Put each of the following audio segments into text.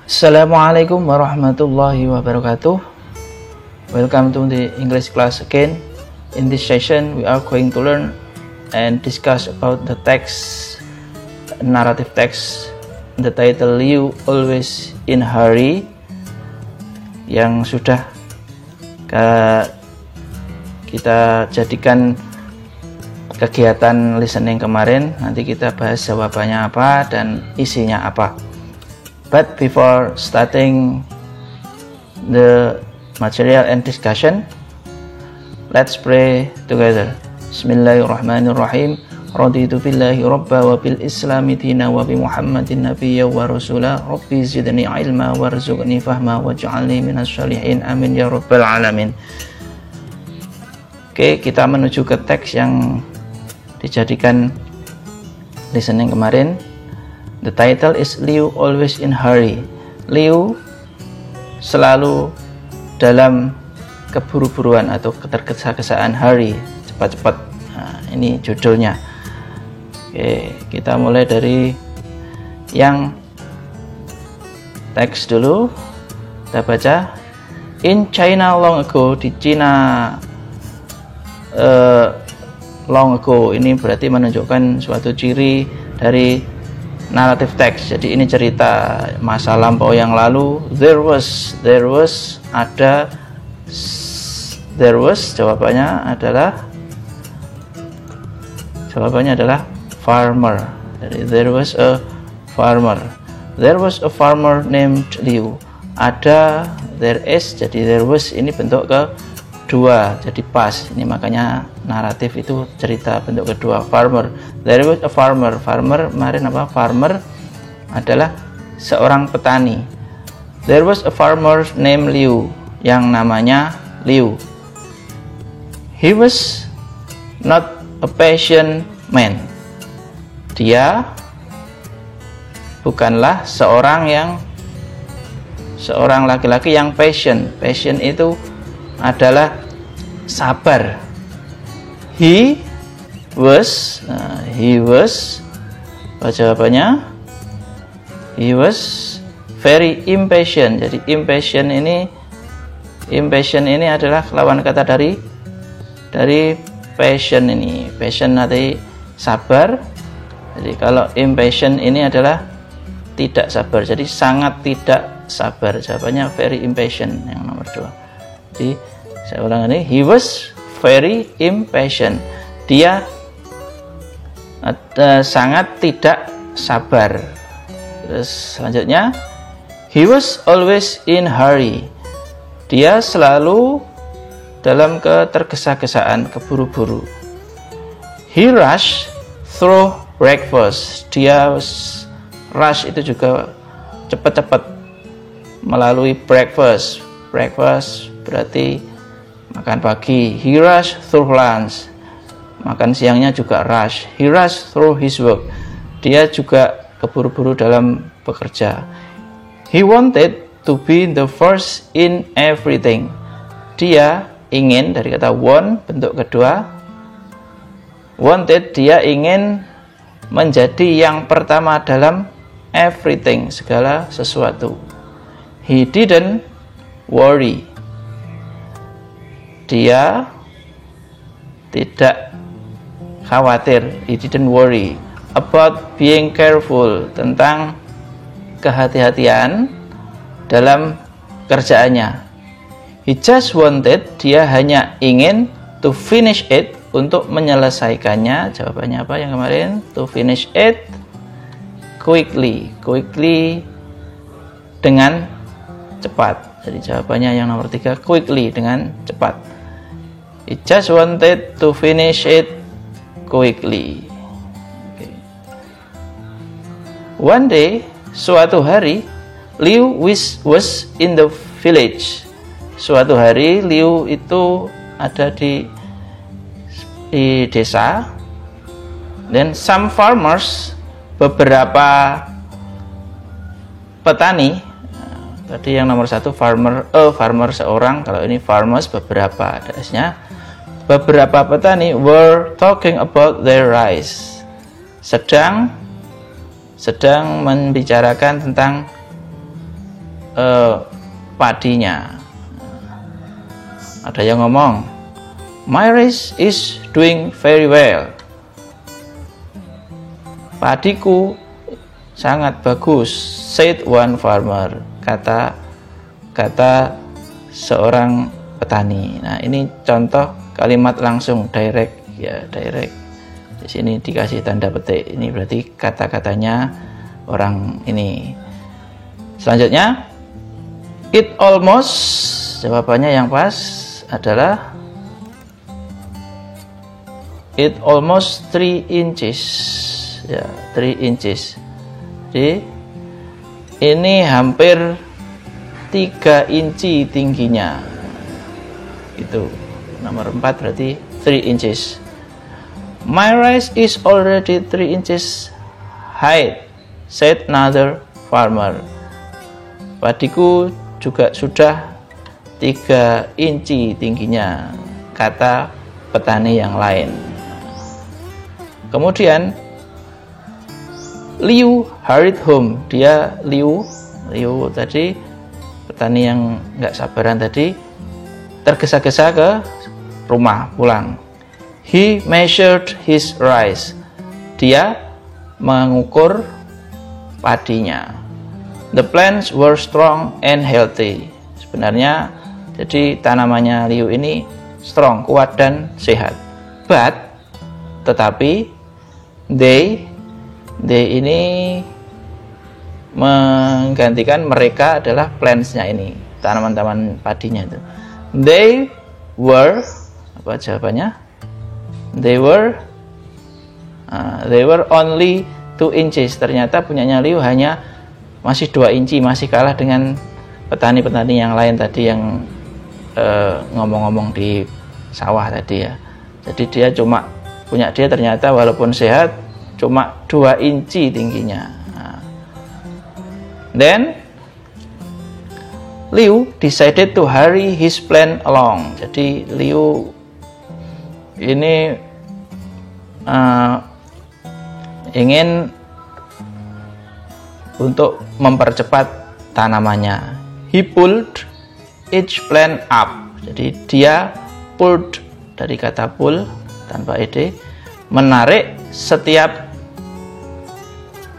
Assalamualaikum warahmatullahi wabarakatuh. Welcome to the English class again. In this session we are going to learn and discuss about the text, narrative text, the title "You Always in Hurry" yang sudah kita jadikan kegiatan listening kemarin. Nanti kita bahas jawabannya apa dan isinya apa. But before starting the material and discussion, let's pray together. Bismillahirrahmanirrahim. Raditu billahi rabba wa bil islami dina wa bi Muhammadin nabiyya wa rasula. Rabbi zidni ilma warzuqni fahma waj'alni minas shalihin. Amin ya rabbal alamin. Oke, kita menuju ke teks yang dijadikan listening kemarin. The title is "Liu Always in Hurry". Liu selalu dalam keburu-buruan atau ketergesa-gesaan, hurry, cepat-cepat. Nah, ini judulnya. Oke, kita mulai dari yang teks dulu. Kita baca. In China long ago, di Cina long ago, ini berarti menunjukkan suatu ciri dari narrative text. Jadi ini cerita masa lampau yang lalu. There was ada, there was jawabannya adalah farmer. Jadi there was a farmer named Liu. Ada, there is, jadi there was ini bentuk kedua, jadi pas. Ini makanya naratif itu cerita bentuk kedua. Farmer. There was a farmer. Farmer kemarin apa? Farmer adalah seorang petani. There was a farmer named Liu, yang namanya Liu. He was not a patient man. Dia bukanlah seorang laki-laki yang patient. Patient itu adalah sabar. He was apa jawabannya? He was very impatient. Jadi impatient ini adalah lawan kata dari patient ini. Patient nanti sabar. Jadi kalau impatient ini adalah tidak sabar. Jadi sangat tidak sabar. Jawabannya very impatient yang nomor 2. Jadi saya ulang ini, he was very impatient. Dia sangat tidak sabar. Terus selanjutnya, he was always in hurry. Dia selalu dalam ketergesa-gesaan, keburu-buru. He rushed through breakfast. Dia rush itu juga cepat-cepat melalui breakfast. Breakfast berarti makan pagi. He rushed through lunch. Makan siangnya juga rush. He rushed through his work. Dia juga keburu-buru dalam bekerja. He wanted to be the first in everything. Dia ingin, dari kata want, bentuk kedua. Wanted, dia ingin menjadi yang pertama dalam everything, segala sesuatu. He didn't worry. Dia tidak khawatir. He didn't worry about being careful, tentang kehati-hatian dalam kerjaannya. He just wanted, dia hanya ingin to finish it, untuk menyelesaikannya. Jawabannya apa yang kemarin? To finish it quickly. Quickly dengan cepat. Jadi jawabannya yang nomor 3, quickly, dengan cepat. He just wanted to finish it quickly. Okay. One day, suatu hari, Liu was in the village. Suatu hari Liu itu ada di desa. Dan some farmers, beberapa petani. Tadi yang nomor 1 farmer, farmer seorang. Kalau ini farmers beberapa, ada S-nya. Beberapa petani were talking about their rice. Sedang membicarakan tentang padinya. Ada yang ngomong, my rice is doing very well. Padiku sangat bagus, said one farmer. Kata seorang petani. Nah, ini contoh kalimat langsung, direct ya, direct. Di sini dikasih tanda petik. Ini berarti kata-katanya orang ini. Selanjutnya, it almost, jawabannya yang pas adalah it almost 3 inches. Ya, 3 inches. Jadi ini hampir 3 inci tingginya. Itu nomor 4 berarti 3 inches. My rice is already 3 inches high, said another farmer. Padiku juga sudah 3 inci tingginya, kata petani yang lain. Kemudian Liu hurried home. Dia Liu tadi petani yang nggak sabaran tadi tergesa-gesa ke rumah pulang. He measured his rice. Dia mengukur padinya. The plants were strong and healthy. Sebenarnya jadi tanamannya Liu ini strong, kuat dan sehat. Tetapi they ini menggantikan mereka adalah plants-nya ini, tanaman-tanaman padinya itu. They were, apa jawabannya? They were only 2 inches. Ternyata punyanya Liu hanya masih 2 inci, masih kalah dengan petani-petani yang lain tadi yang ngomong-ngomong di sawah tadi ya. Jadi dia cuma punya dia ternyata walaupun sehat cuma 2 inci tingginya. Then Liu decided to hurry his plan along. Jadi Liu ini ingin untuk mempercepat tanamannya. He pulled each plant up. Jadi dia pulled dari kata pull tanpa ed, menarik setiap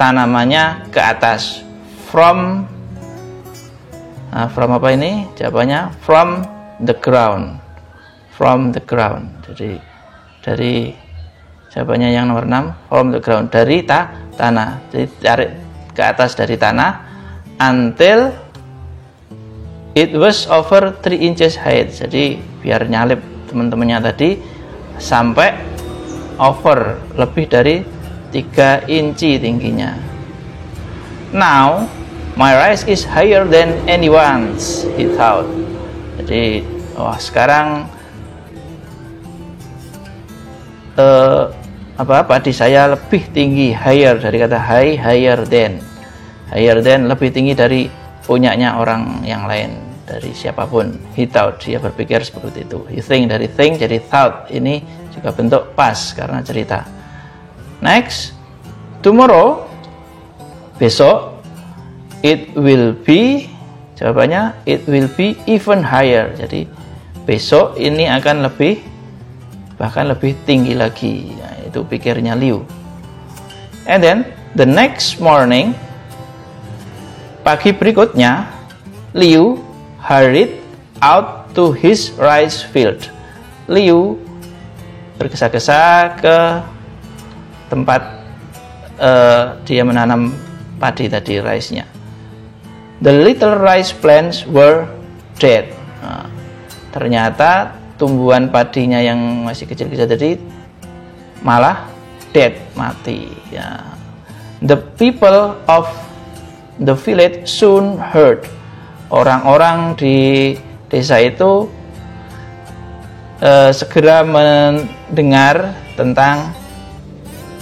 tanamannya ke atas. From apa ini? Jawabannya from the ground. From the ground. Jadi dari jawabannya yang nomor 6, from the ground, dari tanah. Jadi tarik ke atas dari tanah until it was over 3 inches height. Jadi biar nyalip teman-temannya tadi sampai over, lebih dari 3 inci tingginya. Now my rice is higher than anyone's, he thought. Jadi sekarang padi saya lebih tinggi, higher dari kata high, higher than lebih tinggi dari punyanya orang yang lain, dari siapapun. He thought, dia berpikir seperti itu. He think, dari think jadi thought. Ini juga bentuk pas karena cerita. Next, tomorrow, besok, it will be, jawabannya it will be even higher. Jadi besok ini akan bahkan lebih tinggi lagi. Nah, itu pikirnya Liu. And then the next morning, pagi berikutnya, Liu hurried out to his rice field. Liu bergesa-gesa ke tempat dia menanam padi tadi, rice-nya. The little rice plants were dead. Nah, ternyata tumbuhan padinya yang masih kecil-kecil tadi malah dead, mati. Ya. The people of the village soon heard. Orang-orang di desa itu segera mendengar tentang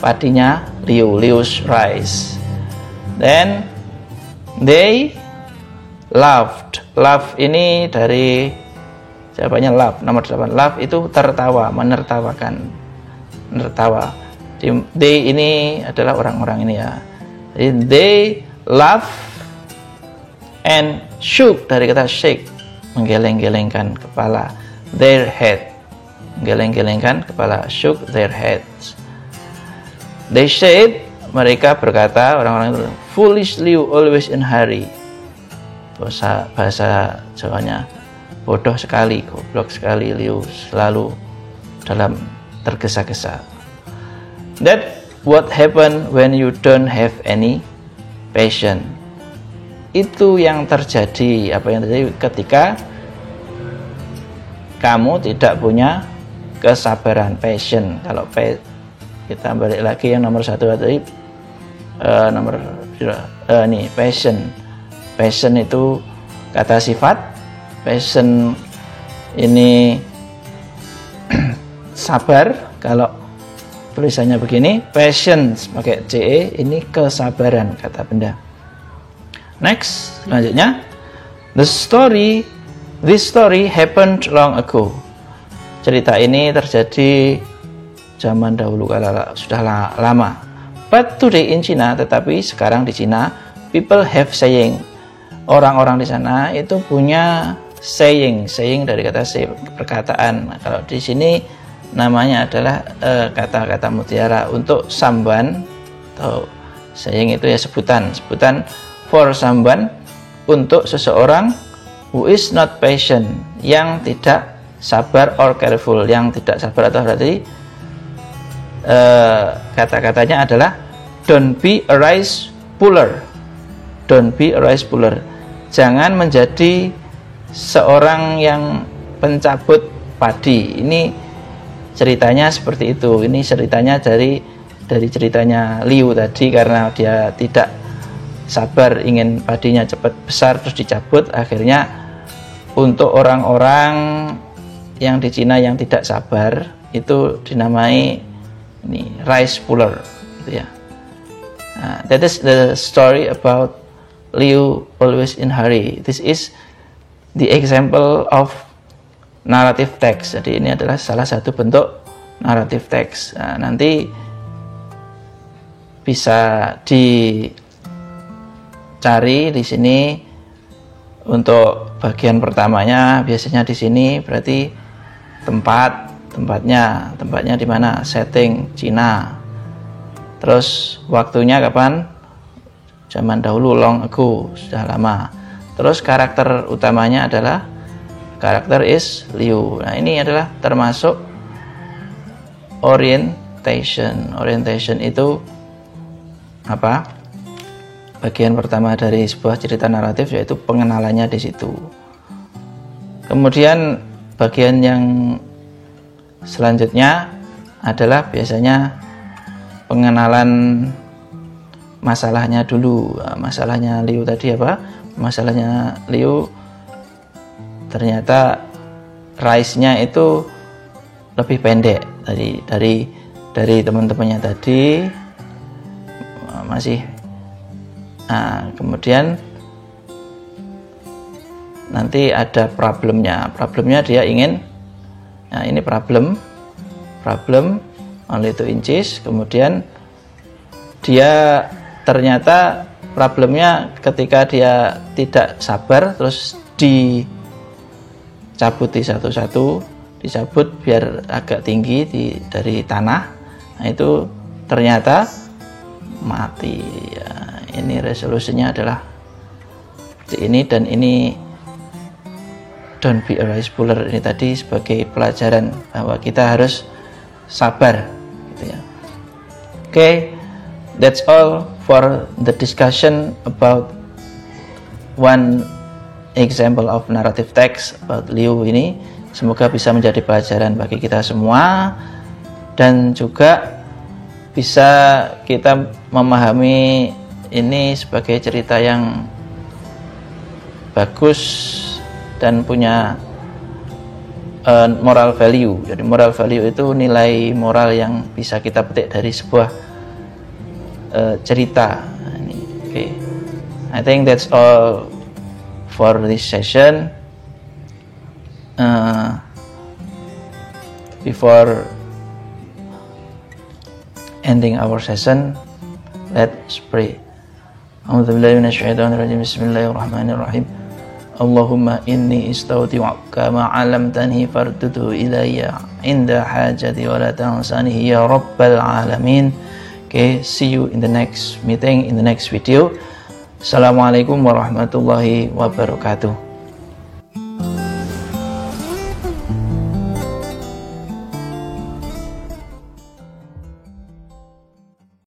padinya Liu's rice. Then they laughed. Laugh ini dari jawabannya laugh, nomor 8. Laugh itu tertawa, menertawakan, menertawa. They ini adalah orang-orang ini ya. Jadi they laugh and Shook dari kata shake, menggeleng-gelengkan kepala. Their head, menggeleng-gelengkan kepala. Shook their heads. They said, mereka berkata, orang-orang itu, foolish Liu always in hurry. Bahasa Jawanya, bodoh sekali, goblok sekali Liu, selalu dalam tergesa-gesa. That what happen when you don't have any passion. Itu yang terjadi, apa yang terjadi ketika kamu tidak punya kesabaran, passion. Kalau kita balik lagi yang nomor 1 tadi, passion. Passion itu kata sifat. Passion ini sabar. Kalau tulisannya begini, patience pakai CE, ini kesabaran kata benda. Next, selanjutnya, this story happened long ago. Cerita ini terjadi zaman dahulu kala, sudah lama. But today in China, tetapi sekarang di Cina, people have saying. Orang-orang di sana itu punya saying dari kata say, perkataan. Nah, kalau di sini namanya adalah kata-kata mutiara untuk someone, atau saying itu ya sebutan for someone, untuk seseorang who is not patient, yang tidak sabar, or careful, yang tidak sabar, atau berarti kata-katanya adalah don't be a rice puller. Don't be a rice puller. Jangan menjadi seorang yang pencabut padi. Ini ceritanya seperti itu. Ini ceritanya dari ceritanya Liu tadi, karena dia tidak sabar, ingin padinya cepat besar terus dicabut. Akhirnya untuk orang-orang yang di Cina yang tidak sabar itu dinamai ini rice puller, gitu ya. That is the story about Liu always in hurry. This is the example of narrative text. Jadi ini adalah salah satu bentuk narrative text. Nanti bisa dicari di sini untuk bagian pertamanya. Biasanya di sini berarti tempatnya di mana? Setting Cina. Terus waktunya kapan? Zaman dahulu, long ago, sudah lama. Terus karakter utamanya adalah karakter is Liu. Nah, ini adalah termasuk orientation. Orientation itu apa? Bagian pertama dari sebuah cerita naratif, yaitu pengenalannya di situ. Kemudian bagian yang selanjutnya adalah biasanya pengenalan masalahnya dulu. Masalahnya Liu tadi apa? Masalahnya Liu ternyata rice-nya itu lebih pendek dari teman-temannya tadi. Masih kemudian nanti ada problemnya dia ingin, ini problem only 2 inches. Kemudian dia ternyata problemnya ketika dia tidak sabar, terus dicabuti satu-satu, dicabut biar agak tinggi dari tanah. Nah, itu ternyata mati ya. Ini resolusinya adalah seperti ini, dan ini don't be a rice puller ini tadi sebagai pelajaran bahwa kita harus sabar, gitu ya. Okay, that's all for the discussion about one example of narrative text about Liu ini. Semoga bisa menjadi pelajaran bagi kita semua, dan juga bisa kita memahami ini sebagai cerita yang bagus dan punya moral value. Jadi moral value itu nilai moral yang bisa kita petik dari sebuah cerita. Okay. I think that's all for this session. Before ending our session, let's pray. A'udzubillahi minasyaitonirrajim. Bismillahirrahmanirrahim. Allahumma inni istaudi'uka ma 'allamtani fardudu ilayya inda hajati wa la tansanihi ya rabbal alamin. Okay, see you in the next meeting, in the next video. Assalamualaikum warahmatullahi wabarakatuh.